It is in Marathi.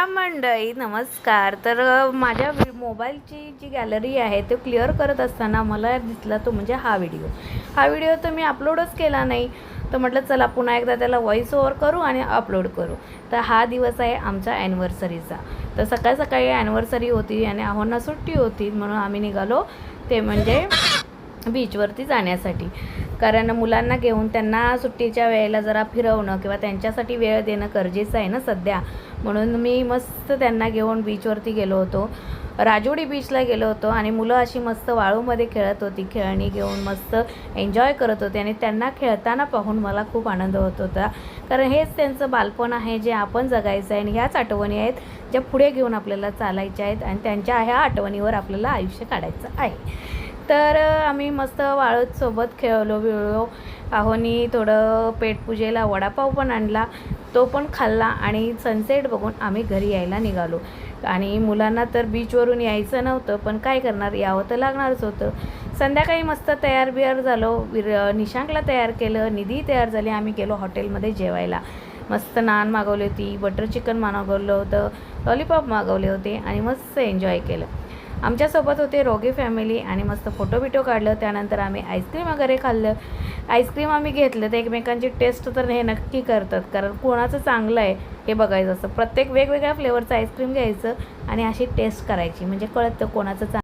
राम मंडळी, नमस्कार. तर माझ्या मोबाईलची जी गॅलरी आहे ते क्लिअर करत असताना मला दिसला तो म्हणजे हा व्हिडिओ तर मी अपलोडच केला नाही. तर म्हटलं चला पुन्हा एकदा त्याला व्हॉइस ओव्हर करू आणि अपलोड करू. तर हा दिवस आहे आमचा ॲनिव्हर्सरीचा. तर सकाळी सकाळी ॲनिव्हर्सरी होती आणि आहोंना सुट्टी होती, म्हणून आम्ही निघालो ते म्हणजे बीचवरती जाण्यासाठी. कारण मुलांना घेऊन त्यांना सुट्टीच्या वेळेला जरा फिरवणं किंवा त्यांच्यासाठी वेळ देणं गरजेचं आहे ना सध्या. म्हणून मी मस्त त्यांना घेऊन बीचवरती गेलो होतो. राजोडी बीचला गेलो होतो आणि मुलं अशी मस्त वाळूमध्ये खेळत होती, खेळणी घेऊन मस्त एन्जॉय करत होते आणि त्यांना खेळताना पाहून मला खूप आनंद होत होता. कारण हेच त्यांचं बालपण आहे जे आपण जगायचं आहे आणि ह्याच आठवणी आहेत ज्या पुढे घेऊन आपल्याला चालायच्या आहेत आणि त्यांच्या ह्या आठवणीवर आपल्याला आयुष्य काढायचं आहे. तर आम्ही मस्त वाळूत सोबत खेळलो बिळलो. आहोनी थोडं पेटपूजेला वडापाव पण आणला, तो पण खाल्ला आणि सनसेट बघून आम्ही घरी यायला निघालो. आणि मुलांना तर बीचवरून यायचं नव्हतं, पण काय करणार, यावं तर लागणारच होतं. संध्याकाळी मस्त तयार बियार झालो. निशांकला तयार केलं, निधी तयार झाली. आम्ही गेलो हॉटेलमध्ये जेवायला. मस्त नान मागवली होती, बटर चिकन मागवलं होतं, लॉलीपॉप मागवले होते आणि मस्त एन्जॉय केलं. आमच्यासोबत होते रोगी फॅमिली आणि मस्त फोटो बिटो काढलं. त्यानंतर आम्ही आईस्क्रीम वगैरे खाल्लं. आईस्क्रीम आम्ही घेतलं तर एकमेकांची टेस्ट तर हे नक्की करतात, कारण कोणाचं चांगलं आहे हे बघायचं असतं. प्रत्येक वेगवेगळ्या फ्लेवरचं आईस्क्रीम घ्यायचं आणि अशी टेस्ट करायची, म्हणजे कळतं कोणाचं